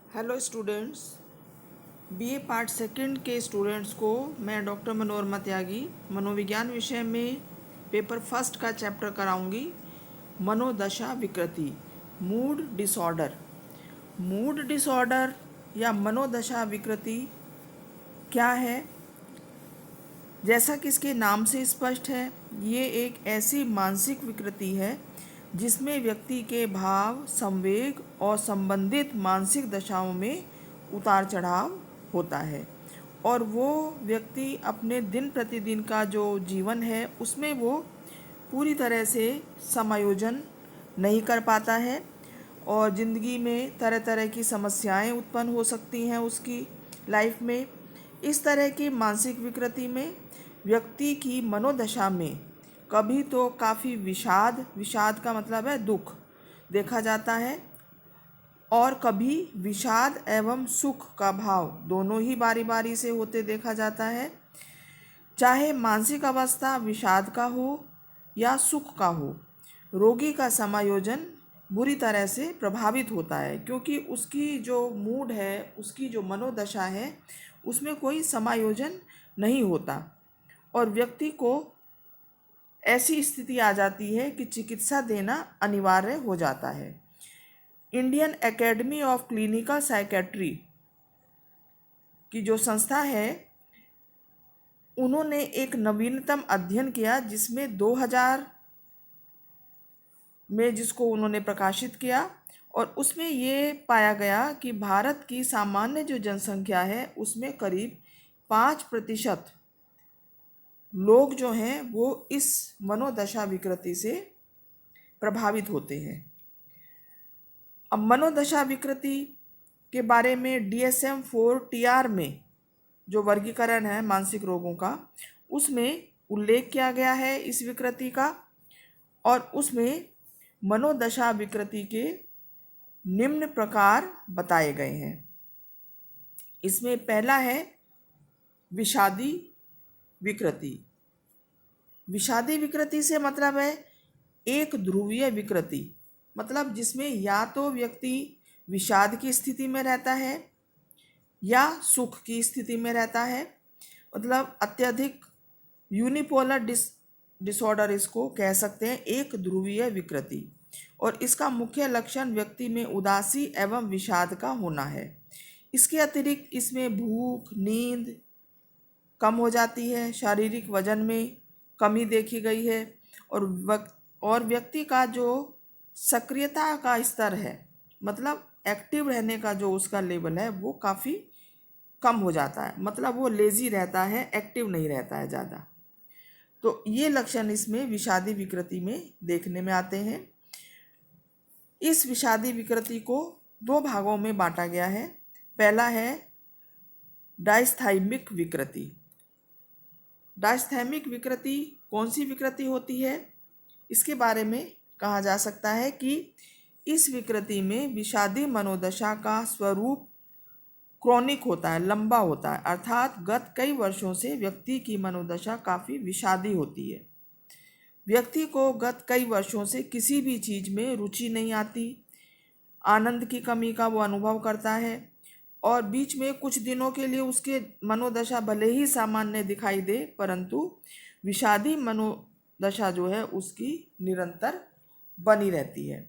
Hello students, BA part second के students को मैं डॉक्टर मनोरमा त्यागी मनोविज्ञान विषय में पेपर फर्स्ट का चैप्टर कराऊंगी। मनोदशा विकृति, मूड डिसऑर्डर। मूड डिसऑर्डर या मनोदशा विकृति क्या है? जैसा कि इसके नाम से स्पष्ट है, ये एक ऐसी मानसिक विकृति है जिसमें व्यक्ति के भाव, संवेग और संबंधित मानसिक दशाओं में उतार चढ़ाव होता है और वो व्यक्ति अपने दिन प्रतिदिन का जो जीवन है उसमें वो पूरी तरह से समायोजन नहीं कर पाता है और ज़िंदगी में तरह तरह की समस्याएं उत्पन्न हो सकती हैं उसकी लाइफ में। इस तरह की मानसिक विकृति में व्यक्ति की मनोदशा में कभी तो काफ़ी विषाद, विषाद का मतलब है दुख, देखा जाता है और कभी विषाद एवं सुख का भाव दोनों ही बारी बारी से होते देखा जाता है। चाहे मानसिक अवस्था विषाद का हो या सुख का हो, रोगी का समायोजन बुरी तरह से प्रभावित होता है क्योंकि उसकी जो मूड है, उसकी जो मनोदशा है, उसमें कोई समायोजन नहीं होता और व्यक्ति को ऐसी स्थिति आ जाती है कि चिकित्सा देना अनिवार्य हो जाता है। Indian academy of clinical psychiatry की जो संस्था है, उन्होंने एक नवीनतम अध्ययन किया जिसमें 2000 में जिसको उन्होंने प्रकाशित किया और उसमें ये पाया गया कि भारत की सामान्य जो जनसंख्या है उसमें करीब 5% लोग जो हैं वो इस मनोदशा विकृति से प्रभावित होते हैं। अब मनोदशा विकृति के बारे में DSM-4 में जो वर्गीकरण है मानसिक रोगों का, उसमें उल्लेख किया गया है इस विकृति का और उसमें मनोदशा विकृति के निम्न प्रकार बताए गए हैं। इसमें पहला है विषादी विकृति। विषादी विकृति से मतलब है एक ध्रुवीय विकृति, मतलब जिसमें या तो व्यक्ति विषाद की स्थिति में रहता है या सुख की स्थिति में रहता है, मतलब अत्यधिक यूनिपोलर डिसऑर्डर इसको कह सकते हैं, एक ध्रुवीय विकृति। और इसका मुख्य लक्षण व्यक्ति में उदासी एवं विषाद का होना है। इसके अतिरिक्त इसमें भूख, नींद कम हो जाती है, शारीरिक वजन में कमी देखी गई है और व्यक्ति का जो सक्रियता का स्तर है, मतलब एक्टिव रहने का जो उसका लेवल है, वो काफ़ी कम हो जाता है, मतलब वो लेज़ी रहता है, एक्टिव नहीं रहता है ज़्यादा। तो ये लक्षण इसमें विषादी विकृति में देखने में आते हैं। इस विषादी विकृति को 2 भागों में बांटा गया है। पहला है डायस्थाइमिक विकृति। डायस्थाइमिक विकृति कौन सी विकृति होती है? इसके बारे में कहा जा सकता है कि इस विकृति में विषादी मनोदशा का स्वरूप क्रॉनिक होता है, लंबा होता है, अर्थात गत कई वर्षों से व्यक्ति की मनोदशा काफ़ी विषादी होती है। व्यक्ति को गत कई वर्षों से किसी भी चीज़ में रुचि नहीं आती, आनंद की कमी का वो अनुभव करता है और बीच में कुछ दिनों के लिए उसके मनोदशा भले ही सामान्य दिखाई दे, परंतु विषादी मनोदशा जो है उसकी निरंतर बनी रहती है।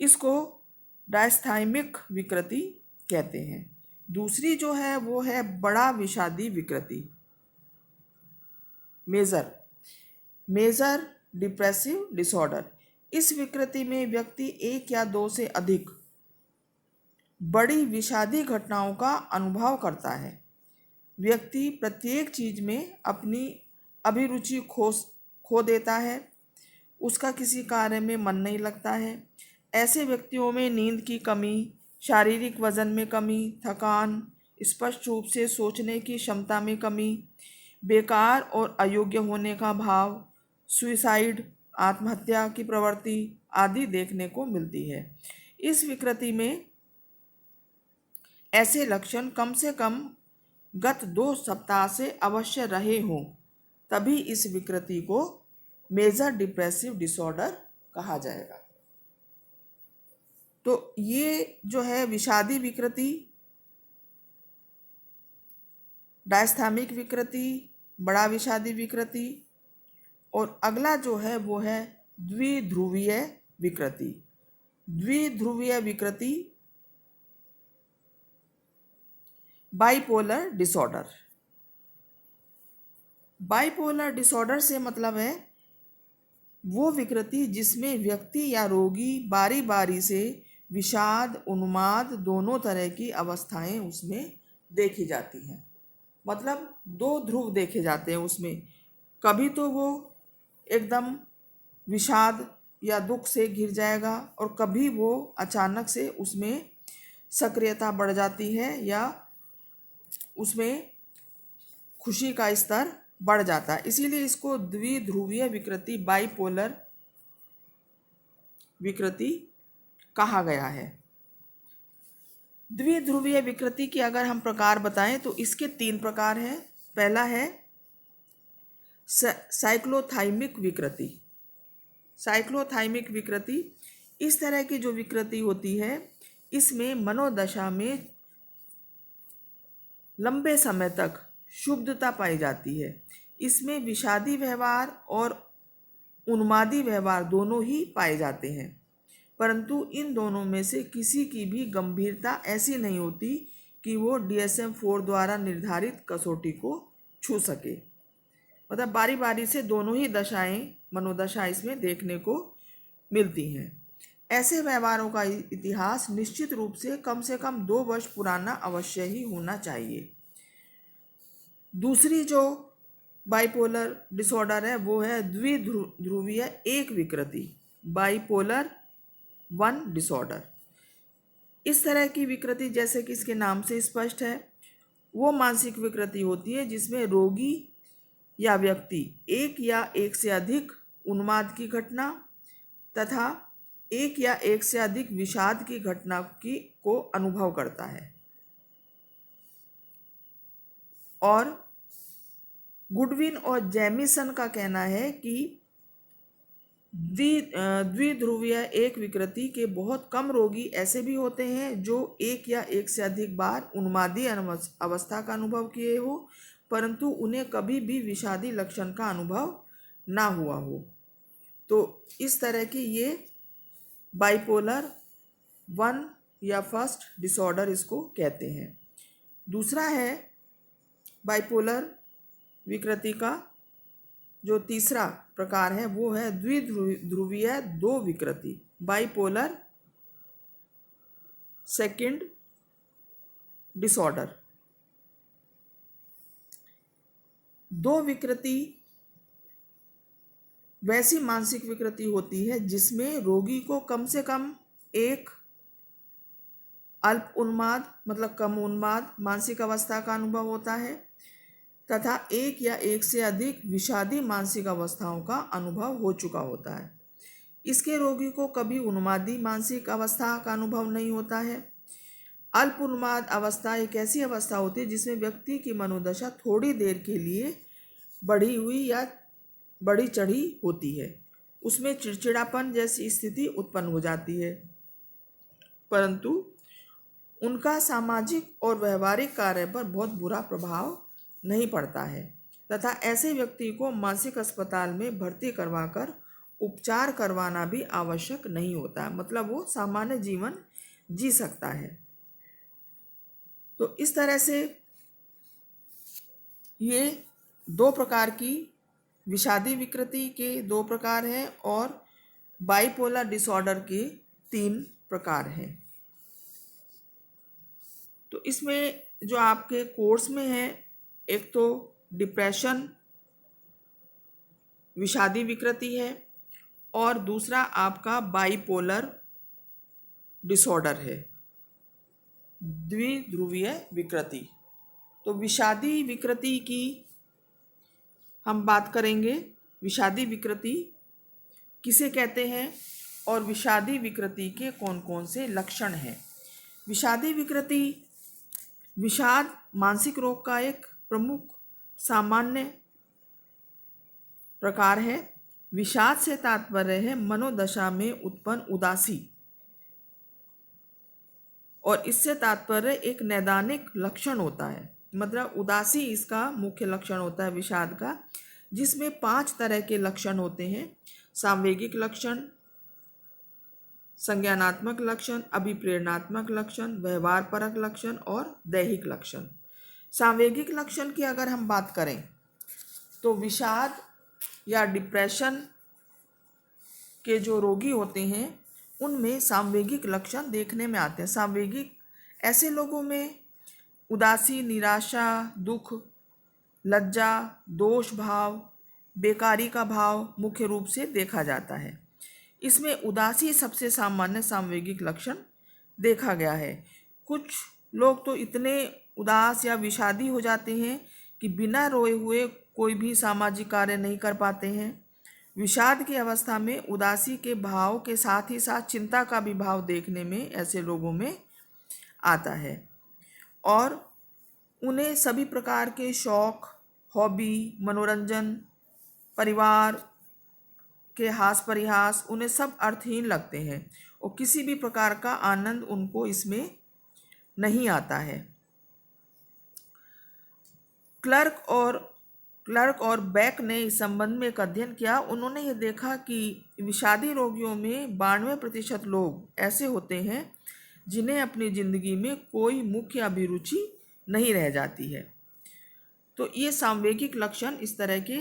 इसको डायस्थाइमिक विकृति कहते हैं। दूसरी जो है वो है बड़ा विषादी विकृति, मेजर डिप्रेसिव डिसऑर्डर। इस विकृति में व्यक्ति 1 या 2 से अधिक बड़ी विषादी घटनाओं का अनुभव करता है। व्यक्ति प्रत्येक चीज में अपनी अभिरुचि खो देता है, उसका किसी कार्य में मन नहीं लगता है। ऐसे व्यक्तियों में नींद की कमी, शारीरिक वजन में कमी, थकान, स्पष्ट रूप से सोचने की क्षमता में कमी, बेकार और अयोग्य होने का भाव, सुइसाइड, आत्महत्या की प्रवृत्ति आदि देखने को मिलती है। इस विकृति में ऐसे लक्षण कम से कम गत 2 सप्ताह से अवश्य रहे हों, तभी इस विकृति को मेजर डिप्रेसिव डिसऑर्डर कहा जाएगा। तो ये जो है विषादी विकृति, डायस्थामिक विकृति, बड़ा विषादी विकृति, और अगला जो है वो है द्विध्रुवीय विकृति। द्विध्रुवीय विकृति, बाइपोलर डिसऑर्डर। बाइपोलर डिसऑर्डर से मतलब है वो विकृति जिसमें व्यक्ति या रोगी बारी बारी से विषाद, उन्माद दोनों तरह की अवस्थाएं उसमें देखी जाती हैं। मतलब दो ध्रुव देखे जाते हैं उसमें। कभी तो वो एकदम विषाद या दुख से घिर जाएगा, और कभी वो अचानक से उसमें सक्रियता बढ़ जाती है या उसमें खुशी का स्तर बढ़ जाता है। इसीलिए इसको द्विध्रुवीय विकृति, बाइपोलर विकृति कहा गया है। द्विध्रुवीय विकृति की अगर हम प्रकार बताएं तो इसके 3 प्रकार हैं। पहला है साइक्लोथाइमिक विकृति। साइक्लोथाइमिक विकृति इस तरह की जो विकृति होती है, इसमें मनोदशा में लंबे समय तक शुद्धता पाई जाती है। इसमें विषादी व्यवहार और उन्मादी व्यवहार दोनों ही पाए जाते हैं, परंतु इन दोनों में से किसी की भी गंभीरता ऐसी नहीं होती कि वो DSM-4 द्वारा निर्धारित कसौटी को छू सके। मतलब बारी बारी से दोनों ही दशाएं, मनोदशा इसमें देखने को मिलती हैं। ऐसे व्यवहारों का इतिहास निश्चित रूप से कम 2 वर्ष पुराना अवश्य ही होना चाहिए। दूसरी जो बाइपोलर डिसऑर्डर है वो है द्विध्रुवीय एक विकृति, बाइपोलर 1 डिसऑर्डर। इस तरह की विकृति, जैसे कि इसके नाम से स्पष्ट है, वो मानसिक विकृति होती है जिसमें रोगी या व्यक्ति एक या एक से अधिक उन्माद की घटना तथा एक या एक से अधिक विषाद की घटना को अनुभव करता है। और गुडविन और जेमिसन का कहना है कि द्विध्रुवीय एक विकृति के बहुत कम रोगी ऐसे भी होते हैं जो एक या एक से अधिक बार उन्मादी अवस्था का अनुभव किए हो, परंतु उन्हें कभी भी विषादी लक्षण का अनुभव ना हुआ हो। तो इस तरह की ये बाइपोलर 1 या फर्स्ट डिसऑर्डर इसको कहते हैं। दूसरा है बाइपोलर विकृति का जो तीसरा प्रकार है वो है द्विध्रुवीय 2 विकृति, बाइपोलर 2 डिसऑर्डर। 2 विकृति वैसी मानसिक विकृति होती है जिसमें रोगी को कम से कम एक अल्प उन्माद, मतलब कम उन्माद मानसिक अवस्था का अनुभव होता है तथा एक या एक से अधिक विषादी मानसिक अवस्थाओं का अनुभव हो चुका होता है। इसके रोगी को कभी उन्मादी मानसिक अवस्था का अनुभव नहीं होता है। अल्प उन्माद अवस्था एक ऐसी अवस्था होती है जिसमें व्यक्ति की मनोदशा थोड़ी देर के लिए बढ़ी हुई या बढ़ी चढ़ी होती है। उसमें चिड़चिड़ापन जैसी स्थिति उत्पन्न हो जाती है, परंतु उनका सामाजिक और व्यवहारिक कार्य पर बहुत बुरा प्रभाव नहीं पड़ता है तथा ऐसे व्यक्ति को मानसिक अस्पताल में भर्ती करवाकर उपचार करवाना भी आवश्यक नहीं होता है। मतलब वो सामान्य जीवन जी सकता है। तो इस तरह से ये 2 प्रकार की विषादी विकृति के 2 प्रकार हैं और बाइपोलर डिसऑर्डर के 3 प्रकार हैं। तो इसमें जो आपके कोर्स में है, एक तो डिप्रेशन विषादी विकृति है और दूसरा आपका बाइपोलर डिसऑर्डर है, द्विध्रुवीय विकृति। तो विषादी विकृति की हम बात करेंगे। विषादी विकृति किसे कहते हैं और विषादी विकृति के कौन कौन से लक्षण हैं। विषादी विकृति विषाद मानसिक रोग का एक प्रमुख सामान्य प्रकार है। विषाद से तात्पर्य है मनोदशा में उत्पन्न उदासी और इससे तात्पर्य एक नैदानिक लक्षण होता है, मतलब उदासी इसका मुख्य लक्षण होता है विषाद का, जिसमें 5 तरह के लक्षण होते हैं: सांवेगिक लक्षण, संज्ञानात्मक लक्षण, अभिप्रेरणात्मक लक्षण, व्यवहारपरक लक्षण और दैहिक लक्षण। सांवेगिक लक्षण की अगर हम बात करें तो विषाद या डिप्रेशन के जो रोगी होते हैं उनमें सांवेगिक लक्षण देखने में आते हैं। सांवेगिक ऐसे लोगों में उदासी, निराशा, दुख, लज्जा, दोष भाव, बेकारी का भाव मुख्य रूप से देखा जाता है। इसमें उदासी सबसे सामान्य सांवेगिक लक्षण देखा गया है। कुछ लोग तो इतने उदास या विषादी हो जाते हैं कि बिना रोए हुए कोई भी सामाजिक कार्य नहीं कर पाते हैं। विषाद की अवस्था में उदासी के भाव के साथ ही साथ चिंता का भी भाव देखने में ऐसे लोगों में आता है और उन्हें सभी प्रकार के शौक, हॉबी, मनोरंजन, परिवार के हास परिहास उन्हें सब अर्थहीन लगते हैं और किसी भी प्रकार का आनंद उनको इसमें नहीं आता है। क्लर्क और बैक ने इस संबंध में एक अध्ययन किया। उन्होंने ये देखा कि विषादी रोगियों में 92% लोग ऐसे होते हैं जिन्हें अपनी ज़िंदगी में कोई मुख्य अभिरुचि नहीं रह जाती है। तो ये सांवेगिक लक्षण इस तरह के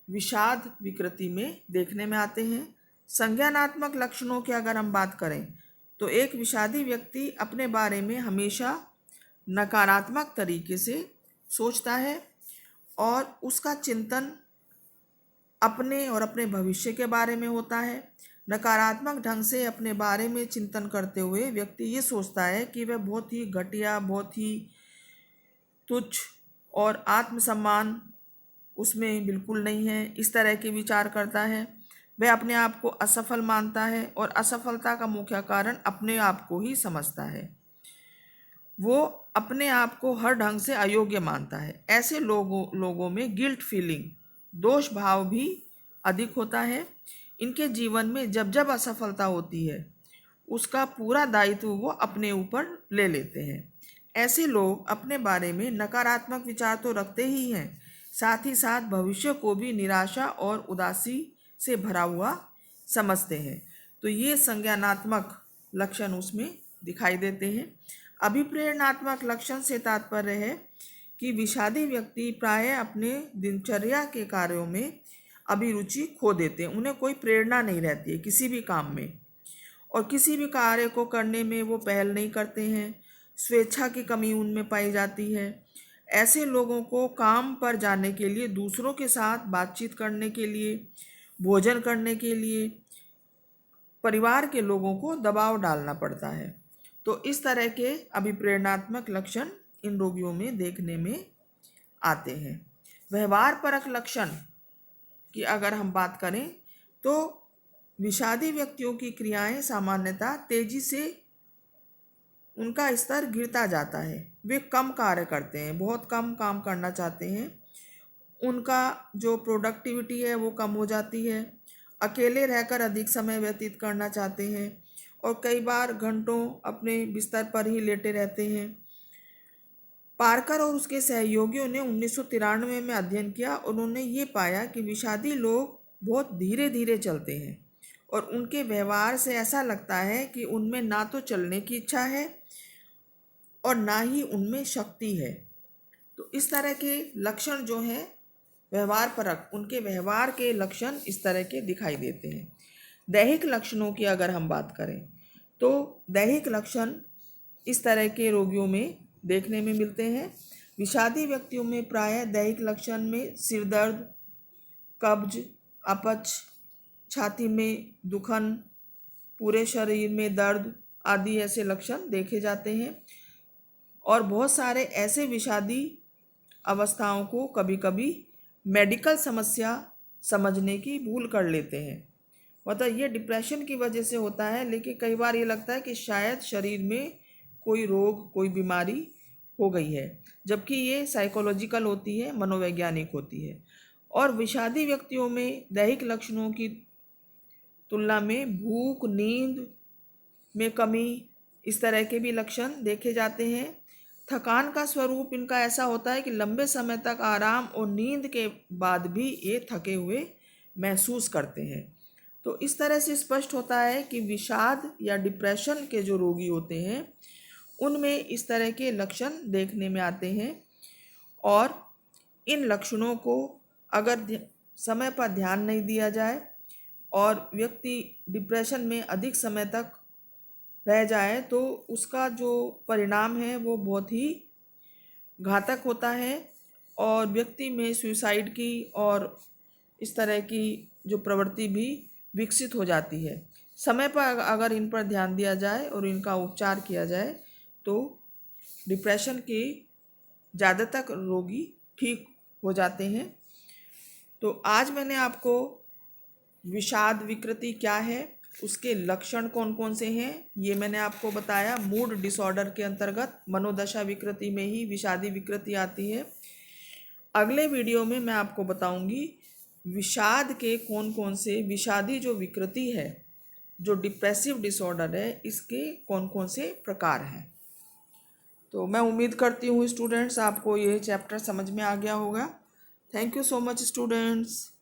विषाद विकृति में देखने में आते हैं। संज्ञानात्मक लक्षणों की अगर हम बात करें तो एक विषादी व्यक्ति अपने बारे में हमेशा नकारात्मक तरीके से सोचता है और उसका चिंतन अपने और अपने भविष्य के बारे में होता है। नकारात्मक ढंग से अपने बारे में चिंतन करते हुए व्यक्ति ये सोचता है कि वह बहुत ही घटिया, बहुत ही तुच्छ और आत्मसम्मान उसमें बिल्कुल नहीं है, इस तरह के विचार करता है। वह अपने आप को असफल मानता है और असफलता का मुख्य कारण अपने आप को ही समझता है। वो अपने आप को हर ढंग से अयोग्य मानता है। ऐसे लोगों में गिल्ट फीलिंग, दोष भाव भी अधिक होता है। इनके जीवन में जब जब असफलता होती है उसका पूरा दायित्व वो अपने ऊपर ले लेते हैं। ऐसे लोग अपने बारे में नकारात्मक विचार तो रखते ही हैं, साथ ही साथ भविष्य को भी निराशा और उदासी से भरा हुआ समझते हैं। तो ये संज्ञानात्मक लक्षण उसमें दिखाई देते हैं। अभिप्रेरणात्मक लक्षण से तात्पर्य है कि विषादी व्यक्ति प्रायः अपने दिनचर्या के कार्यों में अभिरुचि खो देते हैं। उन्हें कोई प्रेरणा नहीं रहती है किसी भी काम में और किसी भी कार्य को करने में वो पहल नहीं करते हैं। स्वेच्छा की कमी उनमें पाई जाती है। ऐसे लोगों को काम पर जाने के लिए, दूसरों के साथ बातचीत करने के लिए, भोजन करने के लिए परिवार के लोगों को दबाव डालना पड़ता है। तो इस तरह के अभिप्रेरणात्मक लक्षण इन रोगियों में देखने में आते हैं। व्यवहारपरक लक्षण की अगर हम बात करें तो विषादी व्यक्तियों की क्रियाएं सामान्यतः तेजी से उनका स्तर गिरता जाता है। वे कम कार्य करते हैं, बहुत कम काम करना चाहते हैं। उनका जो प्रोडक्टिविटी है वो कम हो जाती है। अकेले रहकर अधिक समय व्यतीत करना चाहते हैं और कई बार घंटों अपने बिस्तर पर ही लेटे रहते हैं। पार्कर और उसके सहयोगियों ने 1993 में अध्ययन किया। उन्होंने ये पाया कि विषादी लोग बहुत धीरे धीरे चलते हैं और उनके व्यवहार से ऐसा लगता है कि उनमें ना तो चलने की इच्छा है और ना ही उनमें शक्ति है। तो इस तरह के लक्षण जो हैं व्यवहारपरक, उनके व्यवहार के लक्षण इस तरह के दिखाई देते हैं। दैहिक लक्षणों की अगर हम बात करें तो दैहिक लक्षण इस तरह के रोगियों में देखने में मिलते हैं। विषादी व्यक्तियों में प्रायः दैहिक लक्षण में सिर दर्द, कब्ज, अपच, छाती में दुखन, पूरे शरीर में दर्द आदि ऐसे लक्षण देखे जाते हैं। और बहुत सारे ऐसे विषादी अवस्थाओं को कभी कभी मेडिकल समस्या समझने की भूल कर लेते हैं। मतलब ये डिप्रेशन की वजह से होता है, लेकिन कई बार ये लगता है कि शायद शरीर में कोई रोग, कोई बीमारी हो गई है, जबकि ये साइकोलॉजिकल होती है, मनोवैज्ञानिक होती है। और विषादी व्यक्तियों में दैहिक लक्षणों की तुलना में भूख, नींद में कमी, इस तरह के भी लक्षण देखे जाते हैं। थकान का स्वरूप इनका ऐसा होता है कि लंबे समय तक आराम और नींद के बाद भी ये थके हुए महसूस करते हैं। तो इस तरह से स्पष्ट होता है कि विषाद या डिप्रेशन के जो रोगी होते हैं उनमें इस तरह के लक्षण देखने में आते हैं, और इन लक्षणों को अगर समय पर ध्यान नहीं दिया जाए और व्यक्ति डिप्रेशन में अधिक समय तक रह जाए तो उसका जो परिणाम है वो बहुत ही घातक होता है, और व्यक्ति में सुसाइड की और इस तरह की जो प्रवृत्ति भी विकसित हो जाती है। समय पर अगर इन पर ध्यान दिया जाए और इनका उपचार किया जाए तो डिप्रेशन के ज़्यादातर रोगी ठीक हो जाते हैं। तो आज मैंने आपको विषाद विकृति क्या है, उसके लक्षण कौन कौन से हैं, ये मैंने आपको बताया। मूड डिसऑर्डर के अंतर्गत मनोदशा विकृति में ही विषादी विकृति आती है। अगले वीडियो में मैं आपको बताऊंगी विषाद के कौन कौन से विषादी जो विकृति है, जो डिप्रेसिव डिसऑर्डर है, इसके कौन कौन से प्रकार हैं। तो मैं उम्मीद करती हूँ स्टूडेंट्स आपको ये चैप्टर समझ में आ गया होगा। Thank you so much students.